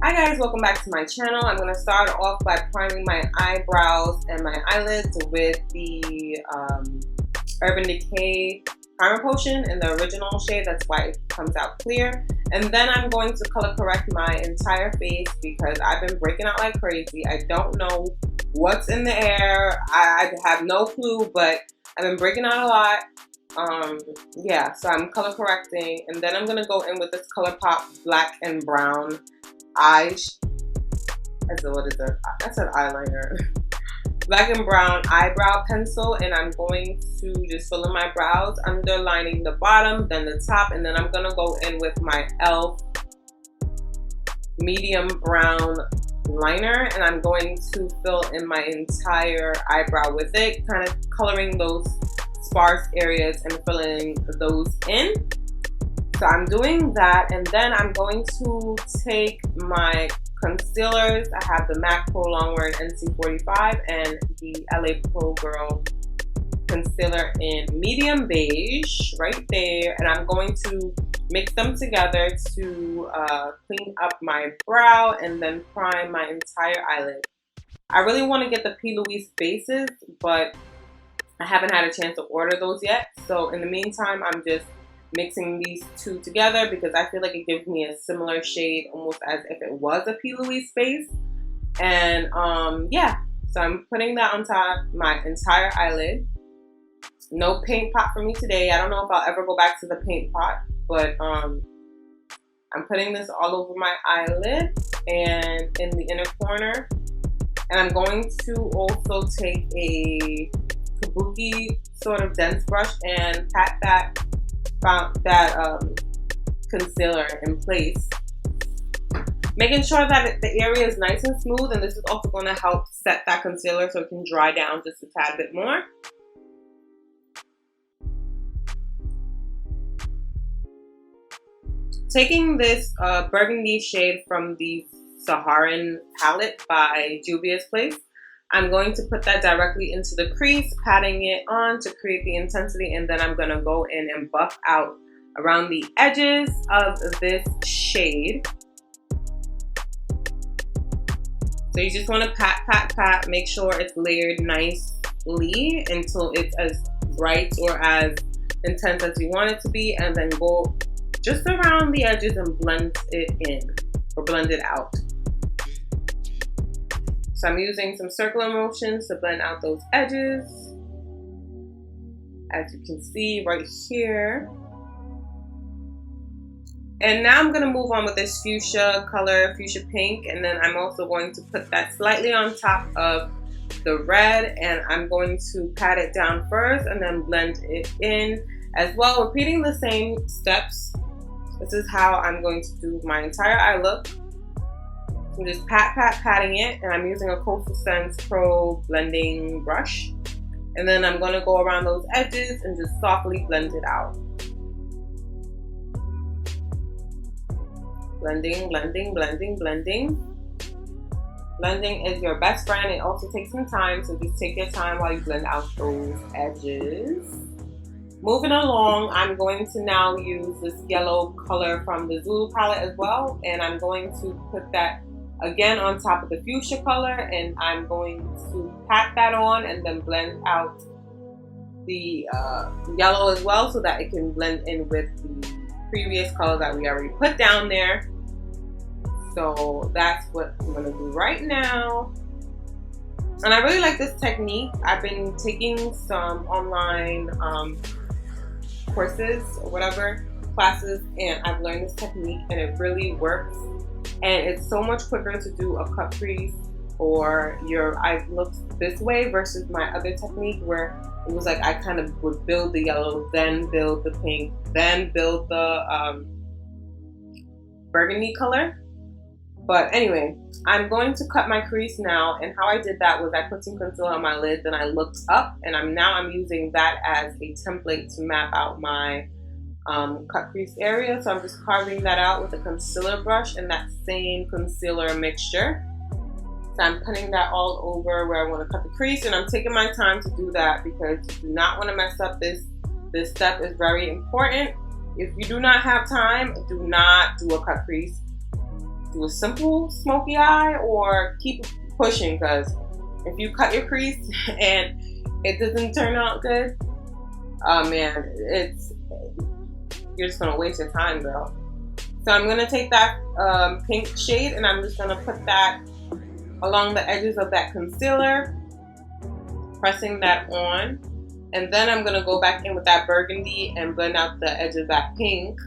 Hi guys, welcome back to my channel. I'm going to start off by priming my eyebrows and my eyelids with the Urban Decay Primer Potion in the original shade. That's why it comes out clear. And then I'm going to color correct my entire face because I've been breaking out like crazy. I don't know what's in the air. I have no clue, but I've been breaking out a lot. Yeah, so I'm color correcting, and then I'm gonna go in with this ColourPop black and brown I said eyeliner. Black and brown eyebrow pencil, and I'm going to just fill in my brows, underlining the bottom, then the top, and then I'm gonna go in with my e.l.f. medium brown liner, and I'm going to fill in my entire eyebrow with it, kind of coloring those sparse areas and filling those in. So I'm doing that, and then I'm going to take my concealers. I have the MAC ProLongwear NC45 and the LA Pro Girl concealer in medium beige right there, and I'm going to mix them together to clean up my brow and then prime my entire eyelid. I really want to get the P. Louise bases, but I haven't had a chance to order those yet. So in the meantime, I'm just mixing these two together because I feel like it gives me a similar shade, almost as if it was a P. Louise base. And yeah, so I'm putting that on top of my entire eyelid. No paint pot for me today. I don't know if I'll ever go back to the paint pot, but I'm putting this all over my eyelid and in the inner corner. And I'm going to also take a kabuki sort of dense brush and pat that concealer in place, making sure that the area is nice and smooth, and this is also going to help set that concealer so it can dry down just a tad bit more. Taking this burgundy shade from the Saharan palette by Juvia's Place, I'm going to put that directly into the crease, patting it on to create the intensity, and then I'm going to go in and buff out around the edges of this shade. So you just want to pat, pat, pat, make sure it's layered nicely until it's as bright or as intense as you want it to be, and then go just around the edges and blend it in, or blend it out. So I'm using some circular motions to blend out those edges, as you can see right here. And now I'm going to move on with this fuchsia color, fuchsia pink, and then I'm also going to put that slightly on top of the red, and I'm going to pat it down first and then blend it in as well, repeating the same steps. This is how I'm going to do my entire eye look. I'm just patting it, and I'm using a Coastal Scents Pro blending brush. And then I'm going to go around those edges and just softly blend it out. Blending, blending, blending, blending. Blending is your best friend. It also takes some time, so just take your time while you blend out those edges. Moving along, I'm going to now use this yellow color from the Zulu palette as well, and I'm going to put that again on top of the fuchsia color, and I'm going to pat that on and then blend out the yellow as well so that it can blend in with the previous color that we already put down there. So that's what I'm going to do right now. And I really like this technique. I've been taking some online courses or whatever, classes, and I've learned this technique, and it really works. And it's so much quicker to do a cut crease or your eye looks this way versus my other technique where it was like I kind of would build the yellow, then build the pink, then build the burgundy color. But anyway, I'm going to cut my crease now, and how I did that was I put some concealer on my lid, then I looked up, and I'm using that as a template to map out my cut crease area. So I'm just carving that out with a concealer brush and that same concealer mixture. So I'm putting that all over where I want to cut the crease, and I'm taking my time to do that because you do not want to mess up this. This step is very important. If you do not have time, do not do a cut crease. do a simple smoky eye or keep pushing, because if you cut your crease and it doesn't turn out good, oh man, you're just gonna waste your time, girl. So I'm gonna take that pink shade and I'm just gonna put that along the edges of that concealer, pressing that on. And then I'm gonna go back in with that burgundy and blend out the edge of that pink.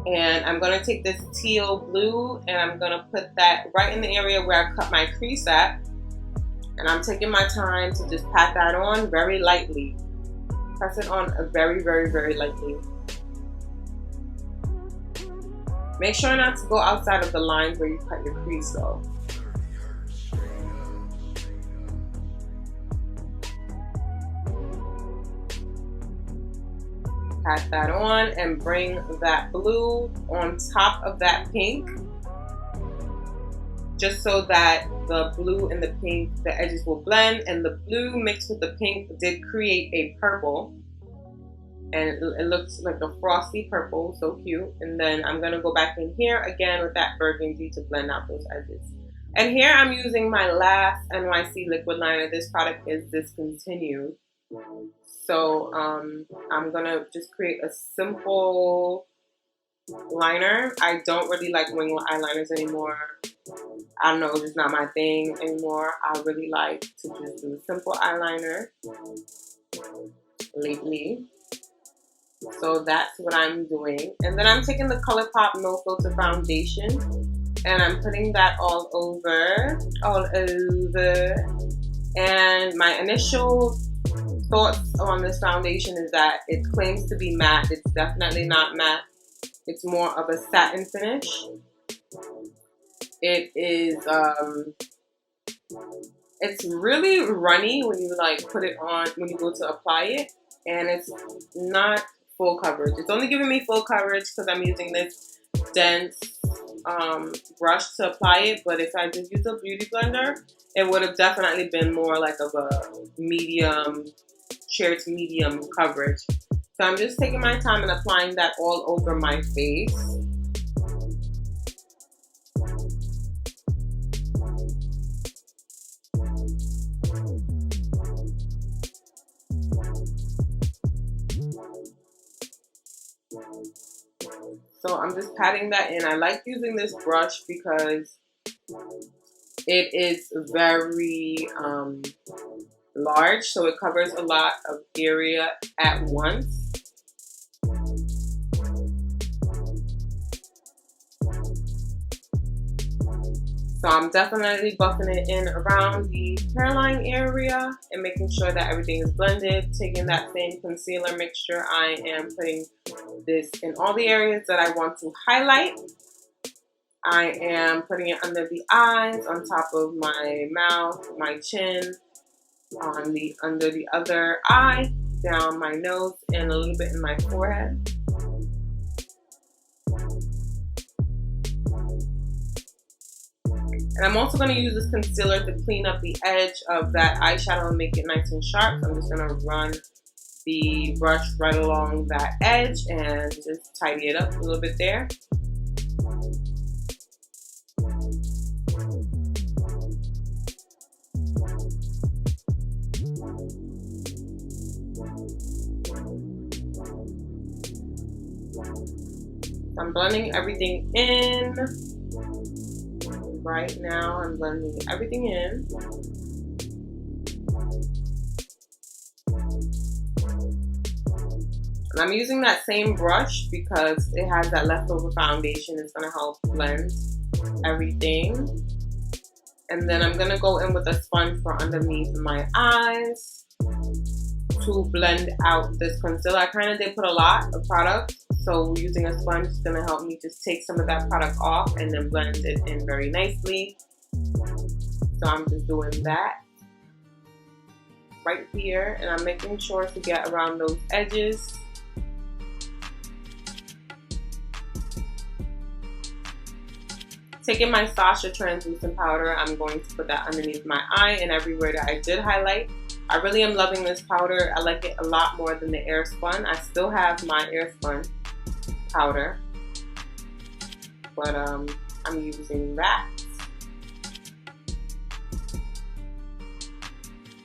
And I'm gonna take this teal blue and I'm gonna put that right in the area where I cut my crease at. And I'm taking my time to just pat that on very lightly. Press it on very, very, very lightly. Make sure not to go outside of the lines where you cut your crease though. Pat that on and bring that blue on top of that pink, just so that the blue and the pink, the edges will blend, and the blue mixed with the pink did create a purple, and it looks like a frosty purple, so cute. And then I'm gonna go back in here again with that burgundy to blend out those edges. And here I'm using my last NYC liquid liner. This product is discontinued. So I'm gonna just create a simple liner. I don't really like wing eyeliners anymore. I don't know, it's just not my thing anymore. I really like to just do a simple eyeliner lately. So that's what I'm doing. And then I'm taking the ColourPop No Filter Foundation and I'm putting that all over. And my initial thoughts on this foundation is that it claims to be matte. It's definitely not matte. It's more of a satin finish. It is it's really runny when you like put it on, when you go to apply it, and it's not full coverage. It's only giving me full coverage because I'm using this dense brush to apply it, but if I just use a beauty blender, it would have definitely been more like of a medium, sheer to medium coverage. So I'm just taking my time and applying that all over my face. So I'm just patting that in. I like using this brush because it is very large, so it covers a lot of area at once. So I'm definitely buffing it in around the hairline area and making sure that everything is blended. Taking that same concealer mixture, I am putting this in all the areas that I want to highlight. I am putting it under the eyes, on top of my mouth, my chin, under the other eye, down my nose, and a little bit in my forehead. And I'm also going to use this concealer to clean up the edge of that eyeshadow and make it nice and sharp. So I'm just going to run the brush right along that edge and just tidy it up a little bit there. I'm blending everything in. Right now, I'm blending everything in. And I'm using that same brush because it has that leftover foundation. It's going to help blend everything. And then I'm going to go in with a sponge for underneath my eyes to blend out this concealer. I kind of did put a lot of product, so using a sponge is going to help me just take some of that product off and then blend it in very nicely. So I'm just doing that right here, and I'm making sure to get around those edges. Taking my Sasha translucent powder, I'm going to put that underneath my eye and everywhere that I did highlight. I really am loving this powder. I like it a lot more than the Airspun. I still have my Airspun powder, but I'm using that.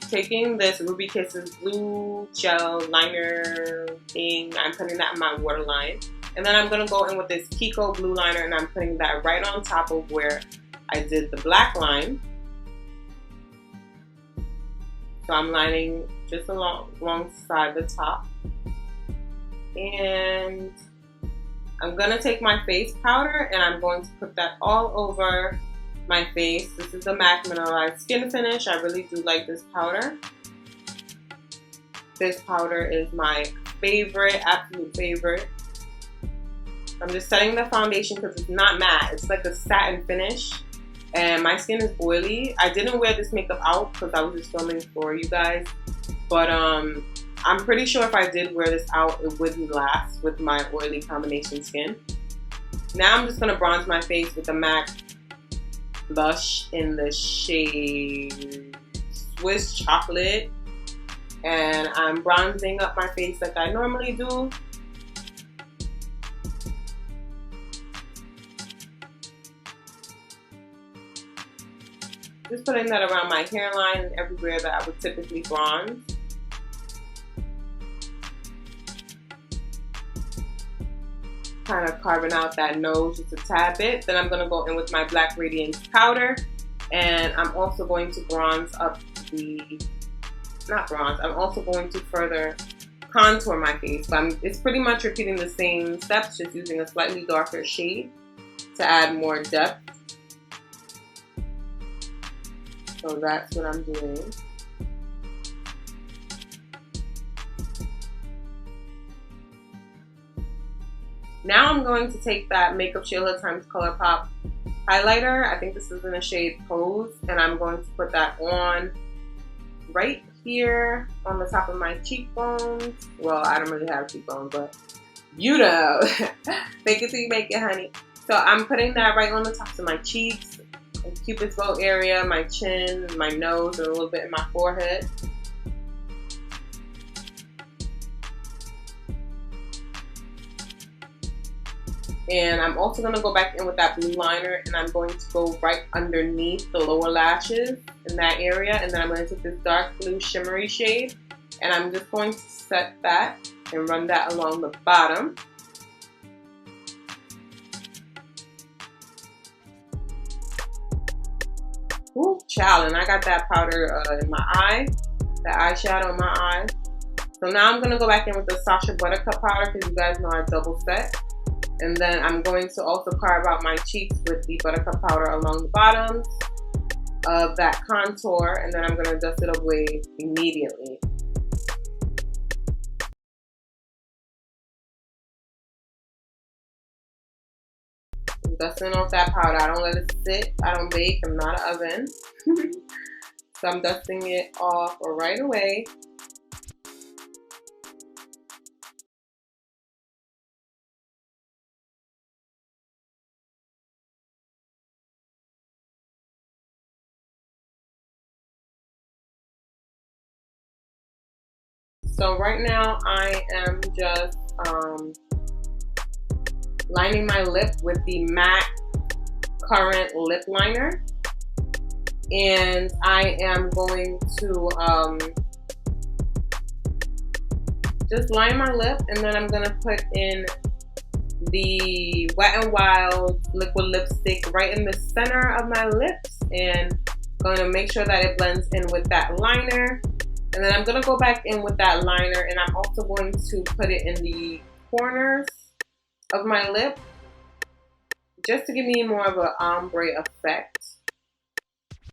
Taking this Ruby Kisses blue gel liner thing, I'm putting that in my waterline. And then I'm going to go in with this Kiko blue liner, and I'm putting that right on top of where I did the black line. So I'm lining just alongside the top. And I'm going to take my face powder and I'm going to put that all over my face. This is the MAC Mineralized Skinfinish. I really do like this powder. This powder is my favorite, absolute favorite. I'm just setting the foundation because it's not matte. It's like a satin finish. And my skin is oily. I didn't wear this makeup out because I was just filming for you guys. But I'm pretty sure if I did wear this out, it wouldn't last with my oily combination skin. Now I'm just going to bronze my face with the MAC blush in the shade Swiss Chocolate, and I'm bronzing up my face like I normally do. Just putting that around my hairline and everywhere that I would typically bronze. Kind of carving out that nose just a tad bit. Then I'm going to go in with my Black Radiance powder, and I'm also going to bronze up I'm also going to further contour my face. But it's pretty much repeating the same steps, just using a slightly darker shade to add more depth. So that's what I'm doing. Now I'm going to take that MakeupShayla times ColourPop highlighter. I think this is in the shade Pose, and I'm going to put that on right here on the top of my cheekbones. Well, I don't really have cheekbones, but you know, make it till you make it, honey. So I'm putting that right on the tops of my cheeks, Cupid's bow area, my chin, my nose, and a little bit in my forehead. And I'm also going to go back in with that blue liner, and I'm going to go right underneath the lower lashes in that area. And then I'm going to take this dark blue shimmery shade, and I'm just going to set that and run that along the bottom. Ooh, child, and I got that powder in my eye, that eyeshadow in my eye. So now I'm going to go back in with the Sacha Buttercup powder, because you guys know I double set. And then I'm going to also carve out my cheeks with the Buttercup powder along the bottoms of that contour, and then I'm going to dust it away immediately. I'm dusting off that powder. I don't let it sit. I don't bake. I'm not an oven. So I'm dusting it off right away. So right now I am just lining my lip with the MAC Currant Lip Liner, and I am going to just line my lip, and then I'm going to put in the Wet n Wild liquid lipstick right in the center of my lips, and going to make sure that it blends in with that liner. And then I'm going to go back in with that liner, and I'm also going to put it in the corners of my lip just to give me more of an ombre effect,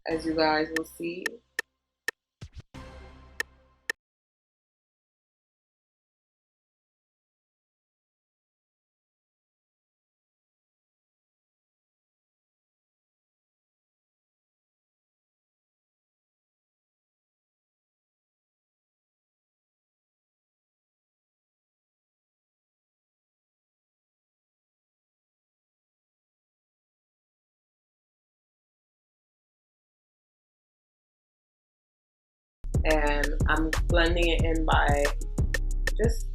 as you guys will see. And I'm blending it in by just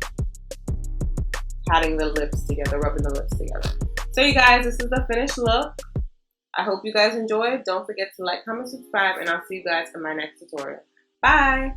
patting the lips together, rubbing the lips together. So you guys, this is the finished look. I hope you guys enjoyed. Don't forget to like, comment, subscribe, and I'll see you guys in my next tutorial. Bye!